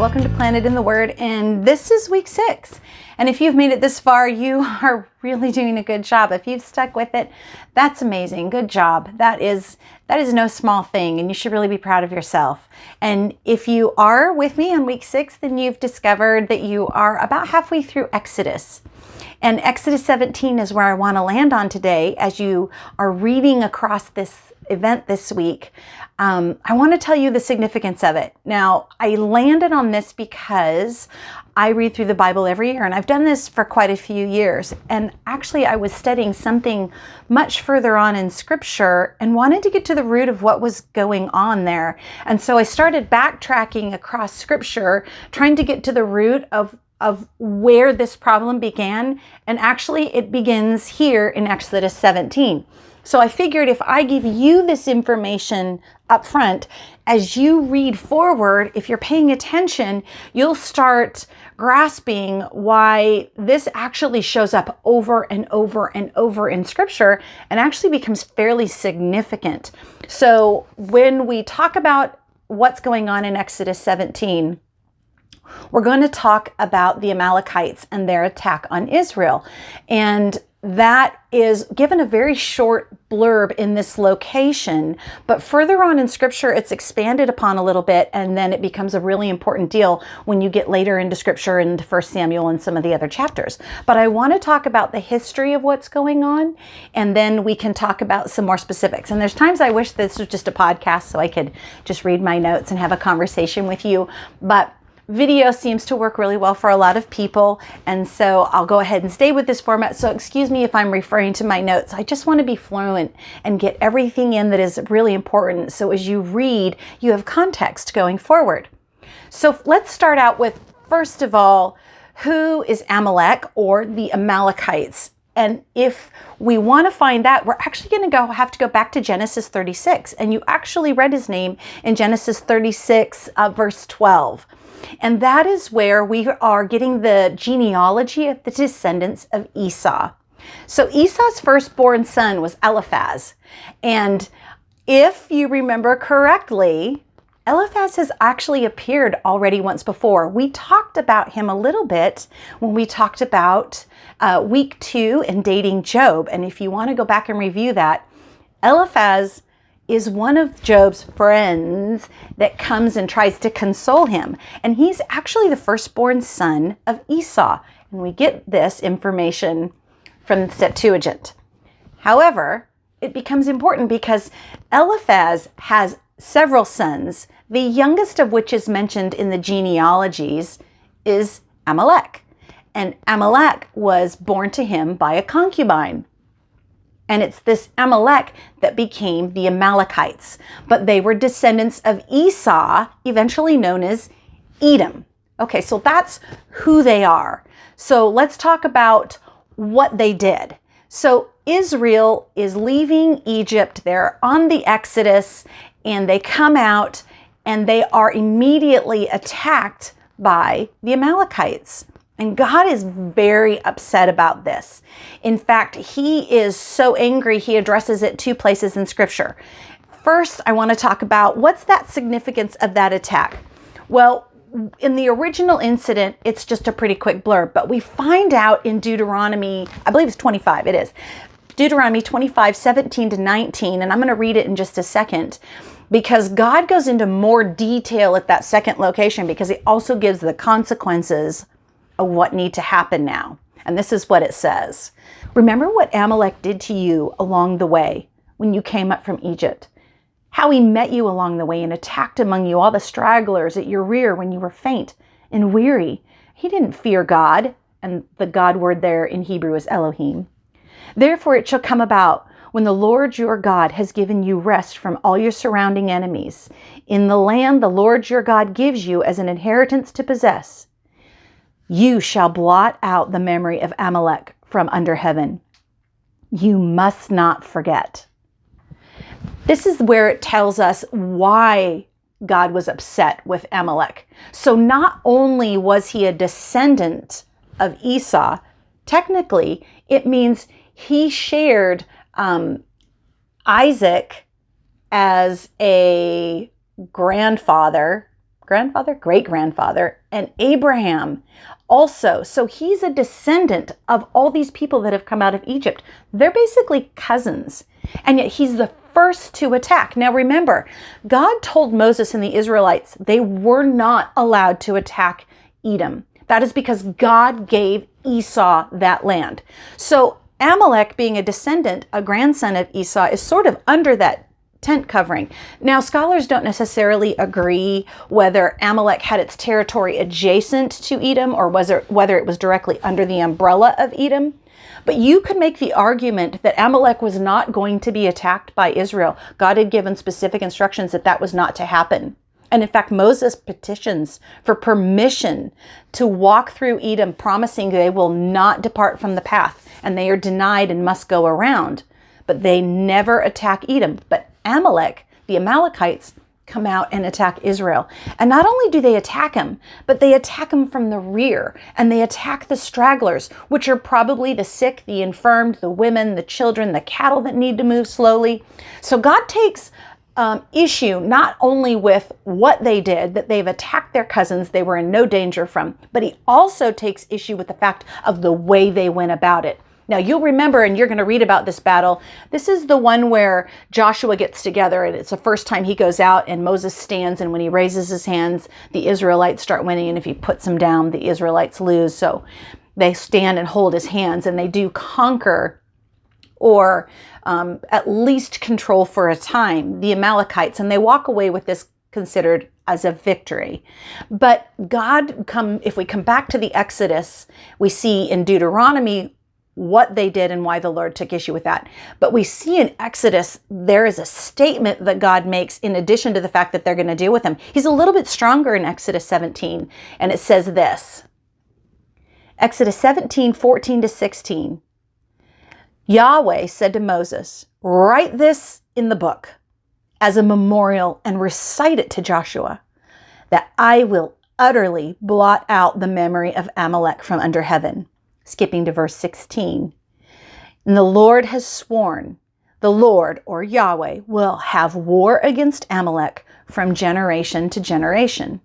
welcome to Planted in the Word, and this is week 6. And if you've made it this far, you are really doing a good job. If you've stuck with it, that's amazing. Good job. That is no small thing, and you should really be proud of yourself. And if you are with me on week 6, then you've discovered that you are about halfway through Exodus. And Exodus 17 is where I want to land on today as you are reading across this event this week. I want to tell you the significance of it. Now, I landed on this because I read through the Bible every year, and I've done this for quite a few years. And actually, I was studying something much further on in Scripture and wanted to get to the root of what was going on there. And so I started backtracking across Scripture, trying to get to the root of where this problem began. And actually, it begins here in Exodus 17. So I figured if I give you this information up front, as you read forward, if you're paying attention, you'll start grasping why this actually shows up over and over and over in Scripture and actually becomes fairly significant. So when we talk about what's going on in Exodus 17, we're going to talk about the Amalekites and their attack on Israel. And that is given a very short blurb in this location, but further on in Scripture, it's expanded upon a little bit, and then it becomes a really important deal when you get later into Scripture, into 1 Samuel and some of the other chapters. But I want to talk about the history of what's going on, and then we can talk about some more specifics. And there's times I wish this was just a podcast so I could just read my notes and have a conversation with you, but video seems to work really well for a lot of people, and so I'll go ahead and stay with this format. So excuse me if I'm referring to my notes. I just want to be fluent and get everything in that is really important, so as you read, you have context going forward. So let's start out with, first of all, who is Amalek, or the Amalekites? And if we want to find that, we're actually going to have to go back to Genesis 36, and you actually read his name in Genesis 36, verse 12. And that is where we are getting the genealogy of the descendants of Esau. So Esau's firstborn son was Eliphaz. And if you remember correctly, Eliphaz has actually appeared already once before. We talked about him a little bit when we talked about week 2 and dating Job. And if you want to go back and review that, Eliphaz is one of Job's friends that comes and tries to console him. And he's actually the firstborn son of Esau. And we get this information from the Septuagint. However, it becomes important because Eliphaz has several sons, the youngest of which is mentioned in the genealogies is Amalek. And Amalek was born to him by a concubine. And it's this Amalek that became the Amalekites. But they were descendants of Esau, eventually known as Edom. Okay, so that's who they are. So let's talk about what they did. So Israel is leaving Egypt. They're on the Exodus, and they come out, and they are immediately attacked by the Amalekites. And God is very upset about this. In fact, he is so angry, he addresses it 2 places in Scripture. First, I want to talk about what's that significance of that attack. Well, in the original incident, it's just a pretty quick blurb, but we find out in Deuteronomy, I believe it's 25, it is. Deuteronomy 25, 17 to 19, and I'm going to read it in just a second, because God goes into more detail at that second location, because he also gives the consequences of what need to happen now. And this is what it says. Remember what Amalek did to you along the way when you came up from Egypt, how he met you along the way and attacked among you all the stragglers at your rear when you were faint and weary. He didn't fear God, and the God word there in Hebrew is Elohim. Therefore it shall come about, when the Lord your God has given you rest from all your surrounding enemies, in the land the Lord your God gives you as an inheritance to possess, you shall blot out the memory of Amalek from under heaven. You must not forget. This is where it tells us why God was upset with Amalek. So not only was he a descendant of Esau, technically it means he shared Isaac as a great grandfather, great-grandfather, and Abraham also. So he's a descendant of all these people that have come out of Egypt. They're basically cousins. And yet he's the first to attack. Now remember, God told Moses and the Israelites they were not allowed to attack Edom. That is because God gave Esau that land. So Amalek, being a descendant, a grandson of Esau, is sort of under that tent covering. Now, scholars don't necessarily agree whether Amalek had its territory adjacent to Edom or whether it was directly under the umbrella of Edom. But you could make the argument that Amalek was not going to be attacked by Israel. God had given specific instructions that that was not to happen. And in fact, Moses petitions for permission to walk through Edom, promising they will not depart from the path, and they are denied and must go around. But they never attack Edom. But Amalek, the Amalekites, come out and attack Israel. And not only do they attack him, but they attack him from the rear, and they attack the stragglers, which are probably the sick, the infirmed, the women, the children, the cattle that need to move slowly. So God takes issue not only with what they did, that they've attacked their cousins they were in no danger from, but he also takes issue with the fact of the way they went about it. Now, you'll remember, and you're going to read about this battle. This is the one where Joshua gets together, and it's the first time he goes out, and Moses stands, and when he raises his hands, the Israelites start winning, and if he puts them down, the Israelites lose. So they stand and hold his hands, and they do conquer, or at least control for a time, the Amalekites, and they walk away with this considered as a victory. But if we come back to the Exodus, we see in Deuteronomy what they did and why the Lord took issue with that. But we see in Exodus, there is a statement that God makes in addition to the fact that they're going to deal with him. He's a little bit stronger in Exodus 17, and it says this. Exodus 17, 14 to 16. Yahweh said to Moses, write this in the book as a memorial and recite it to Joshua, that I will utterly blot out the memory of Amalek from under heaven. Skipping to verse 16. And the Lord has sworn, the Lord, or Yahweh, will have war against Amalek from generation to generation.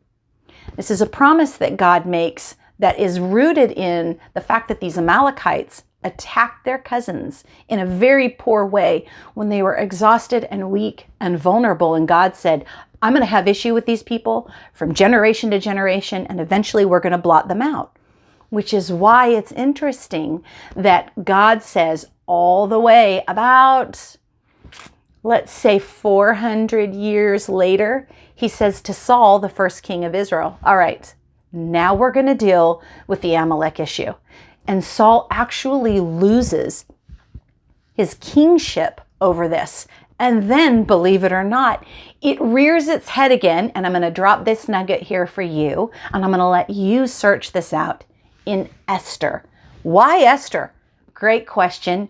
This is a promise that God makes that is rooted in the fact that these Amalekites attacked their cousins in a very poor way when they were exhausted and weak and vulnerable. And God said, I'm going to have issue with these people from generation to generation, and eventually we're going to blot them out. Which is why it's interesting that God says all the way about, let's say 400 years later, he says to Saul, the first king of Israel, all right, now we're going to deal with the Amalek issue. And Saul actually loses his kingship over this. And then, believe it or not, it rears its head again. And I'm going to drop this nugget here for you. And I'm going to let you search this out in Esther. Why Esther? Great question.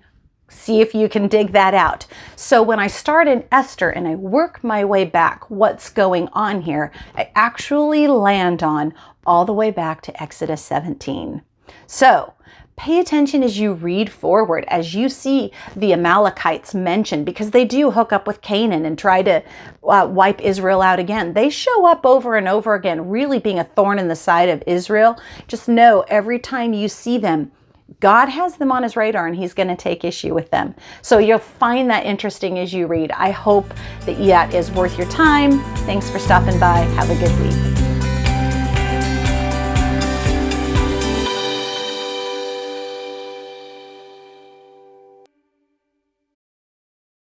See if you can dig that out. So when I start in Esther and I work my way back, what's going on here, I actually land on all the way back to Exodus 17. So pay attention as you read forward, as you see the Amalekites mentioned, because they do hook up with Canaan and try to wipe Israel out again. They show up over and over again, really being a thorn in the side of Israel. Just know every time you see them, God has them on his radar and he's going to take issue with them. So you'll find that interesting as you read. I hope that is worth your time. Thanks for stopping by. Have a good week.